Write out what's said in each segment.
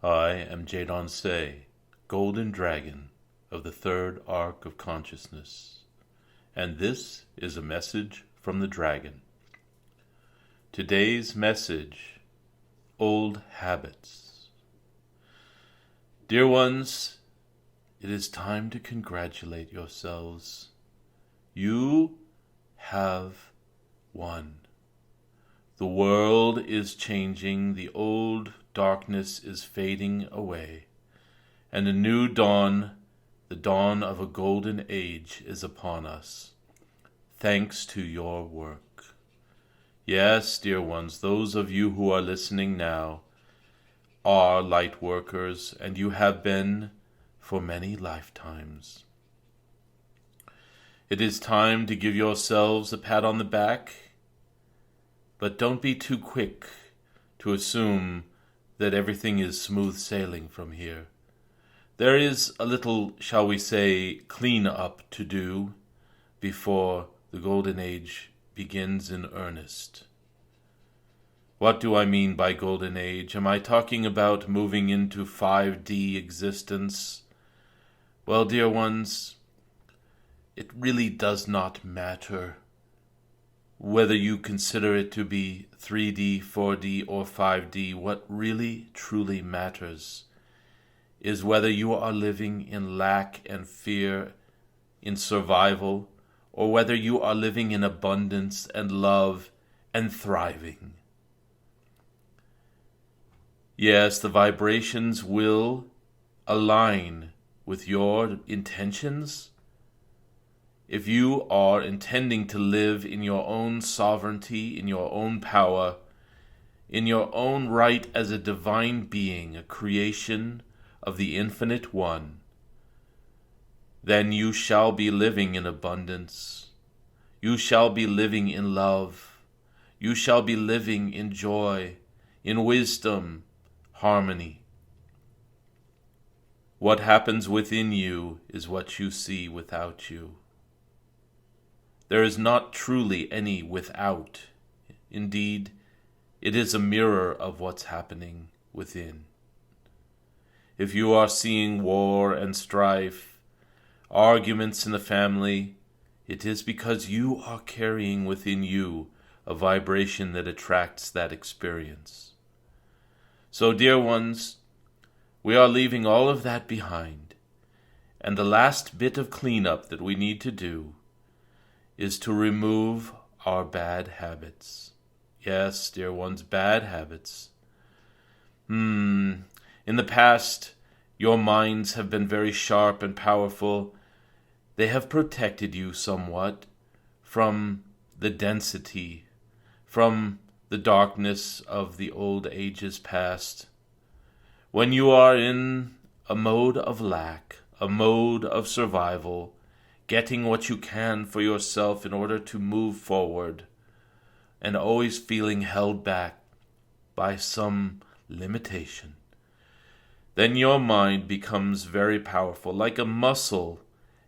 I am Jadon Se, Golden Dragon of the Third Arc of Consciousness, and this is a message from the Dragon. Today's message: Old Habits. Dear ones, it is time to congratulate yourselves. You have won. The world is changing, the old darkness is fading away, and a new dawn, the dawn of a golden age, is upon us, thanks to your work. Yes, dear ones, those of you who are listening now are light workers, and you have been for many lifetimes. It is time to give yourselves a pat on the back, but don't be too quick to assume that everything is smooth sailing from here. There is a little, shall we say, clean up to do before the Golden Age begins in earnest. What do I mean by Golden Age? Am I talking about moving into 5D existence? Well, dear ones, it really does not matter whether you consider it to be 3D, 4D, or 5D. What really, truly matters is whether you are living in lack and fear, in survival, or whether you are living in abundance and love and thriving. Yes, the vibrations will align with your intentions. If you are intending to live in your own sovereignty, in your own power, in your own right as a divine being, a creation of the Infinite One, then you shall be living in abundance. You shall be living in love. You shall be living in joy, in wisdom, harmony. What happens within you is what you see without you. There is not truly any without. Indeed, it is a mirror of what's happening within. If you are seeing war and strife, arguments in the family, it is because you are carrying within you a vibration that attracts that experience. So, dear ones, we are leaving all of that behind, and the last bit of cleanup that we need to do is to remove our bad habits. Yes, dear ones, bad habits. In the past, your minds have been very sharp and powerful. They have protected you somewhat from the density, from the darkness of the old ages past. When you are in a mode of lack, a mode of survival, getting what you can for yourself in order to move forward, and always feeling held back by some limitation, then your mind becomes very powerful. Like a muscle,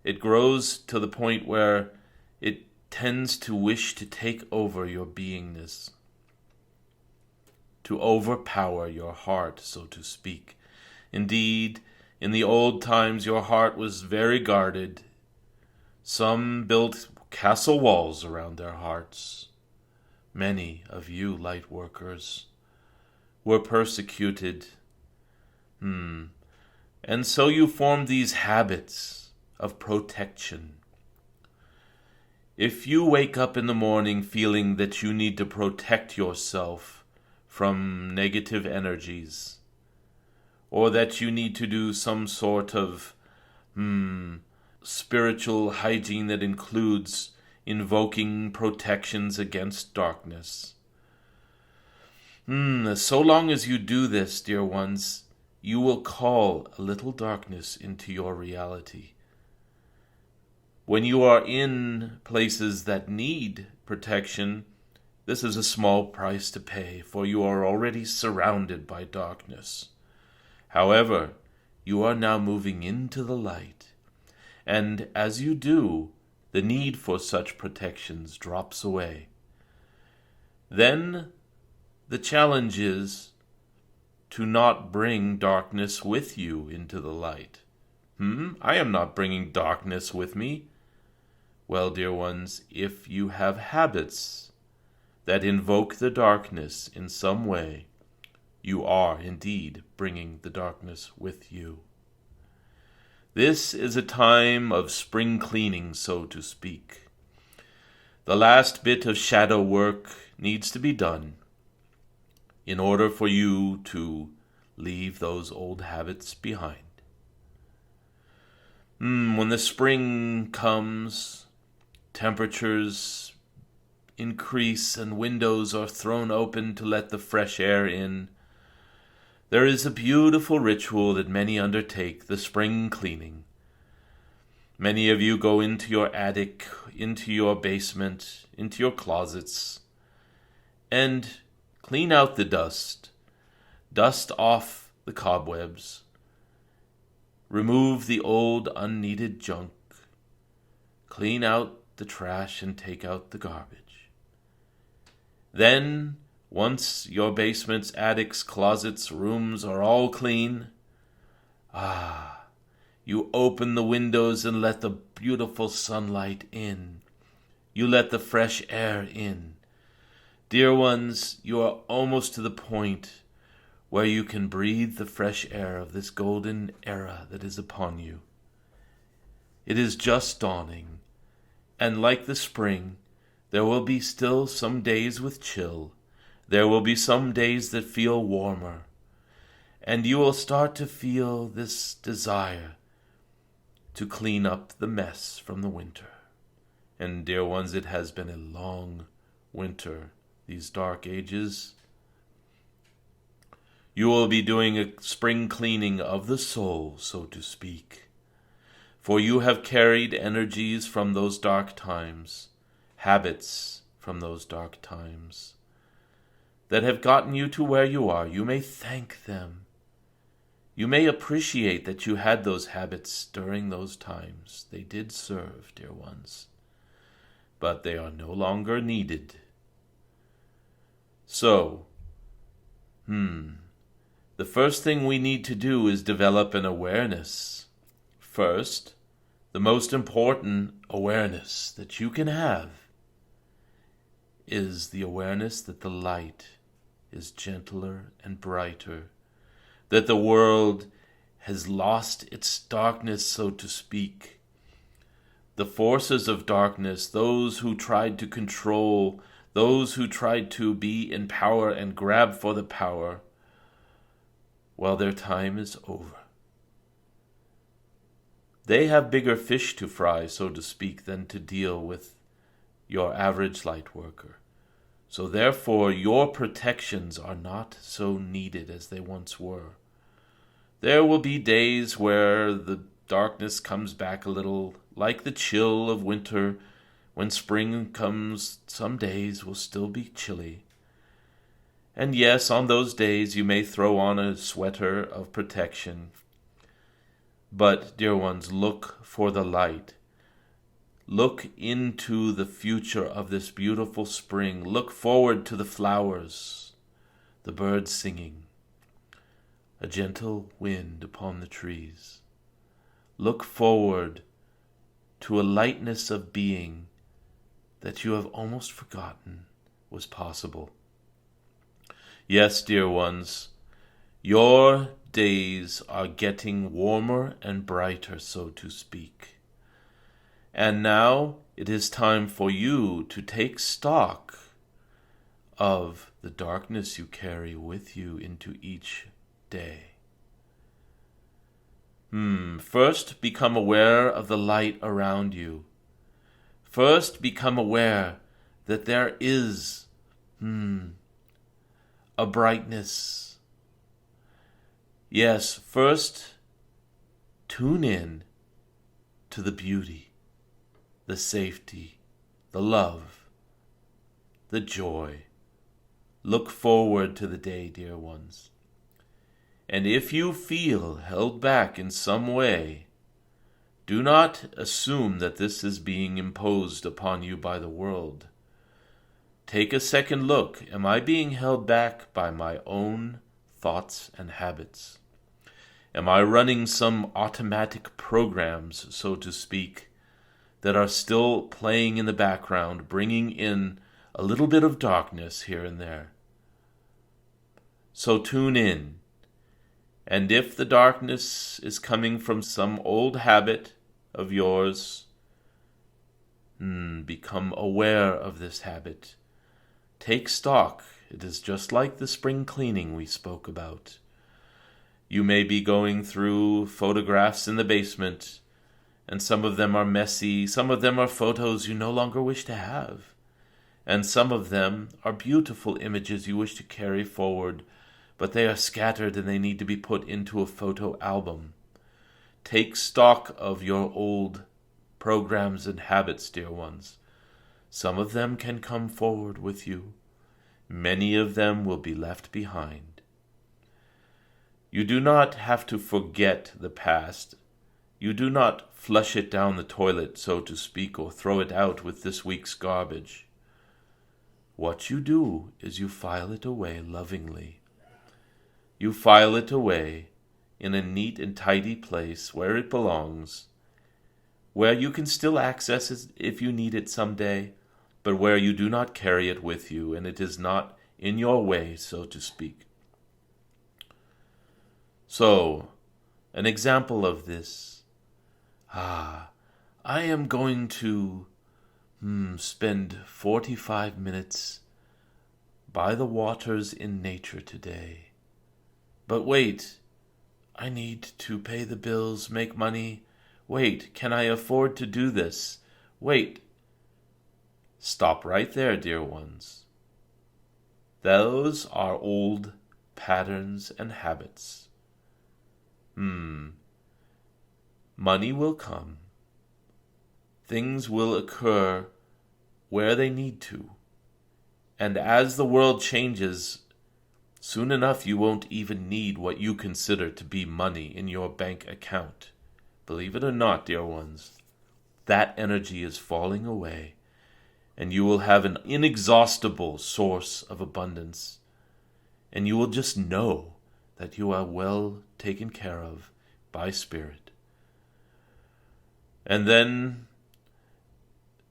it grows to the point where it tends to wish to take over your beingness, to overpower your heart, so to speak. Indeed, in the old times, your heart was very guarded. Some built castle walls around their hearts. Many of you light workers were persecuted. And so you formed these habits of protection. If you wake up in the morning feeling that you need to protect yourself from negative energies, or that you need to do some sort of spiritual hygiene that includes invoking protections against darkness. So long as you do this, dear ones, you will call a little darkness into your reality. When you are in places that need protection, this is a small price to pay, for you are already surrounded by darkness. However, you are now moving into the light. And as you do, the need for such protections drops away. Then the challenge is to not bring darkness with you into the light? I am not bringing darkness with me. Well, dear ones, if you have habits that invoke the darkness in some way, you are indeed bringing the darkness with you. This is a time of spring cleaning, so to speak. The last bit of shadow work needs to be done in order for you to leave those old habits behind. When the spring comes, temperatures increase and windows are thrown open to let the fresh air in. There is a beautiful ritual that many undertake, the spring cleaning. Many of you go into your attic, into your basement, into your closets, and clean out the dust. Dust off the cobwebs. Remove the old unneeded junk. Clean out the trash and take out the garbage. Then, once your basements, attics, closets, rooms are all clean, you open the windows and let the beautiful sunlight in. You let the fresh air in. Dear ones, you are almost to the point where you can breathe the fresh air of this golden era that is upon you. It is just dawning, and like the spring, there will be still some days with chill. There will be some days that feel warmer, and you will start to feel this desire to clean up the mess from the winter. And dear ones, it has been a long winter, these dark ages. You will be doing a spring cleaning of the soul, so to speak. For you have carried energies from those dark times, habits from those dark times, that have gotten you to where you are. You may thank them. You may appreciate that you had those habits during those times. They did serve, dear ones. But they are no longer needed. So, the first thing we need to do is develop an awareness. First, the most important awareness that you can have is the awareness that the light is gentler and brighter, that the world has lost its darkness, so to speak. The forces of darkness, those who tried to control, those who tried to be in power and grab for the power, well, their time is over. They have bigger fish to fry, so to speak, than to deal with your average light worker. So therefore, your protections are not so needed as they once were. There will be days where the darkness comes back a little, like the chill of winter. When spring comes, some days will still be chilly. And yes, on those days you may throw on a sweater of protection. But, dear ones, look for the light. Look into the future of this beautiful spring. Look forward to the flowers, the birds singing, a gentle wind upon the trees. Look forward to a lightness of being that you have almost forgotten was possible. Yes, dear ones, your days are getting warmer and brighter, so to speak. And now it is time for you to take stock of the darkness you carry with you into each day. First, become aware of the light around you. First, become aware that there is a brightness. Yes, first, tune in to the beauty, the safety, the love, the joy. Look forward to the day, dear ones. And if you feel held back in some way, do not assume that this is being imposed upon you by the world. Take a second look. Am I being held back by my own thoughts and habits? Am I running some automatic programs, so to speak, that are still playing in the background, bringing in a little bit of darkness here and there? So tune in. And if the darkness is coming from some old habit of yours, become aware of this habit. Take stock. It is just like the spring cleaning we spoke about. You may be going through photographs in the basement, and some of them are messy, some of them are photos you no longer wish to have, and some of them are beautiful images you wish to carry forward, but they are scattered and they need to be put into a photo album. Take stock of your old programs and habits, dear ones. Some of them can come forward with you. Many of them will be left behind. You do not have to forget the past. You do not flush it down the toilet, so to speak, or throw it out with this week's garbage. What you do is you file it away lovingly. You file it away in a neat and tidy place where it belongs, where you can still access it if you need it someday, but where you do not carry it with you, and it is not in your way, so to speak. So, an example of this. I am going to spend 45 minutes by the waters in nature today. But wait, I need to pay the bills, make money. Wait, can I afford to do this? Wait. Stop right there, dear ones. Those are old patterns and habits. Money will come. Things will occur where they need to. And as the world changes, soon enough you won't even need what you consider to be money in your bank account. Believe it or not, dear ones, that energy is falling away, and you will have an inexhaustible source of abundance, and you will just know that you are well taken care of by Spirit. And then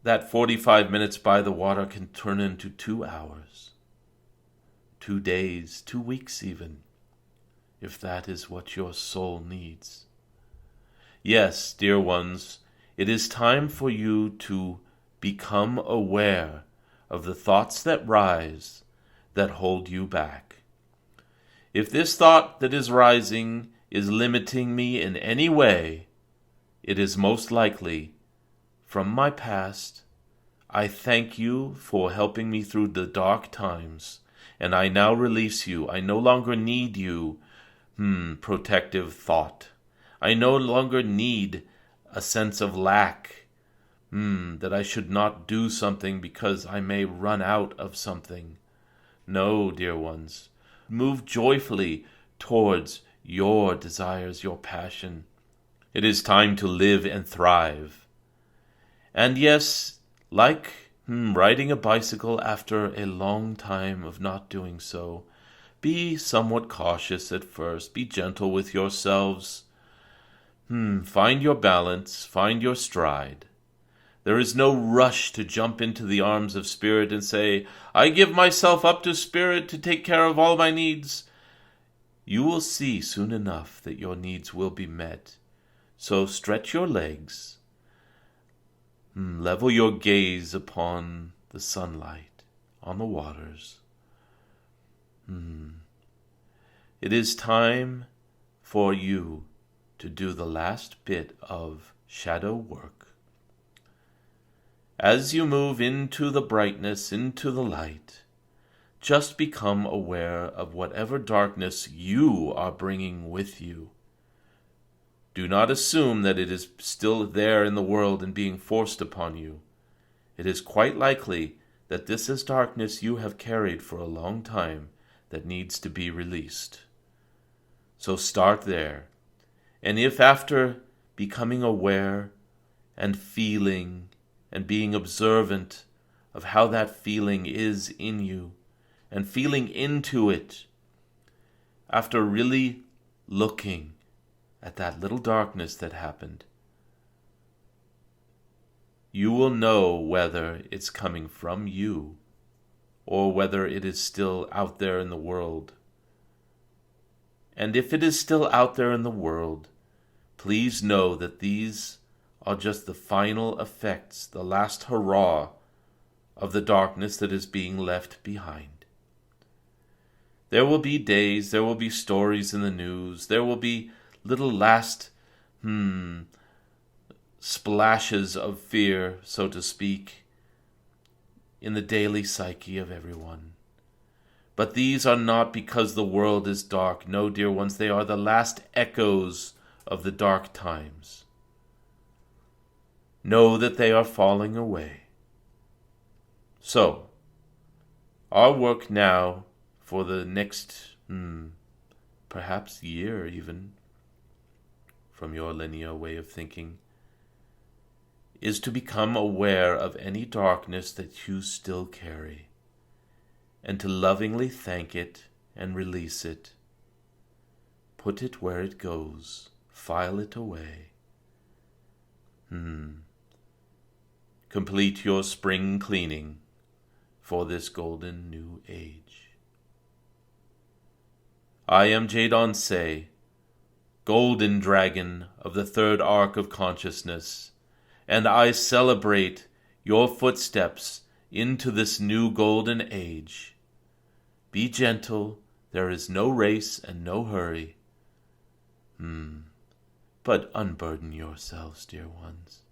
that 45 minutes by the water can turn into 2 hours, 2 days, 2 weeks even, if that is what your soul needs. Yes, dear ones, it is time for you to become aware of the thoughts that rise that hold you back. If this thought that is rising is limiting me in any way, it is most likely from my past. I thank you for helping me through the dark times, and I now release you. I no longer need you, protective thought. I no longer need a sense of lack, that I should not do something because I may run out of something. No, dear ones, move joyfully towards your desires, your passion. It is time to live and thrive. And yes, like riding a bicycle after a long time of not doing so, be somewhat cautious at first. Be gentle with yourselves. Find your balance, find your stride. There is no rush to jump into the arms of Spirit and say, I give myself up to Spirit to take care of all my needs. You will see soon enough that your needs will be met. So stretch your legs. Level your gaze upon the sunlight, on the waters. It is time for you to do the last bit of shadow work. As you move into the brightness, into the light, just become aware of whatever darkness you are bringing with you. Do not assume that it is still there in the world and being forced upon you. It is quite likely that this is darkness you have carried for a long time that needs to be released. So start there. And if after becoming aware and feeling and being observant of how that feeling is in you and feeling into it, after really looking at that little darkness that happened, you will know whether it's coming from you or whether it is still out there in the world. And if it is still out there in the world, please know that these are just the final effects, the last hurrah of the darkness that is being left behind. There will be days, there will be stories in the news, there will be little last splashes of fear, so to speak, in the daily psyche of everyone. But these are not because the world is dark. No, dear ones, they are the last echoes of the dark times. Know that they are falling away. So, our work now for the next, perhaps year even, from your linear way of thinking, is to become aware of any darkness that you still carry, and to lovingly thank it and release it. Put it where it goes. File it away. Complete your spring cleaning for this golden new age. I am Jadon Se, golden dragon of the third arc of consciousness, and I celebrate your footsteps into this new golden age. Be gentle, there is no race and no hurry. But unburden yourselves, dear ones.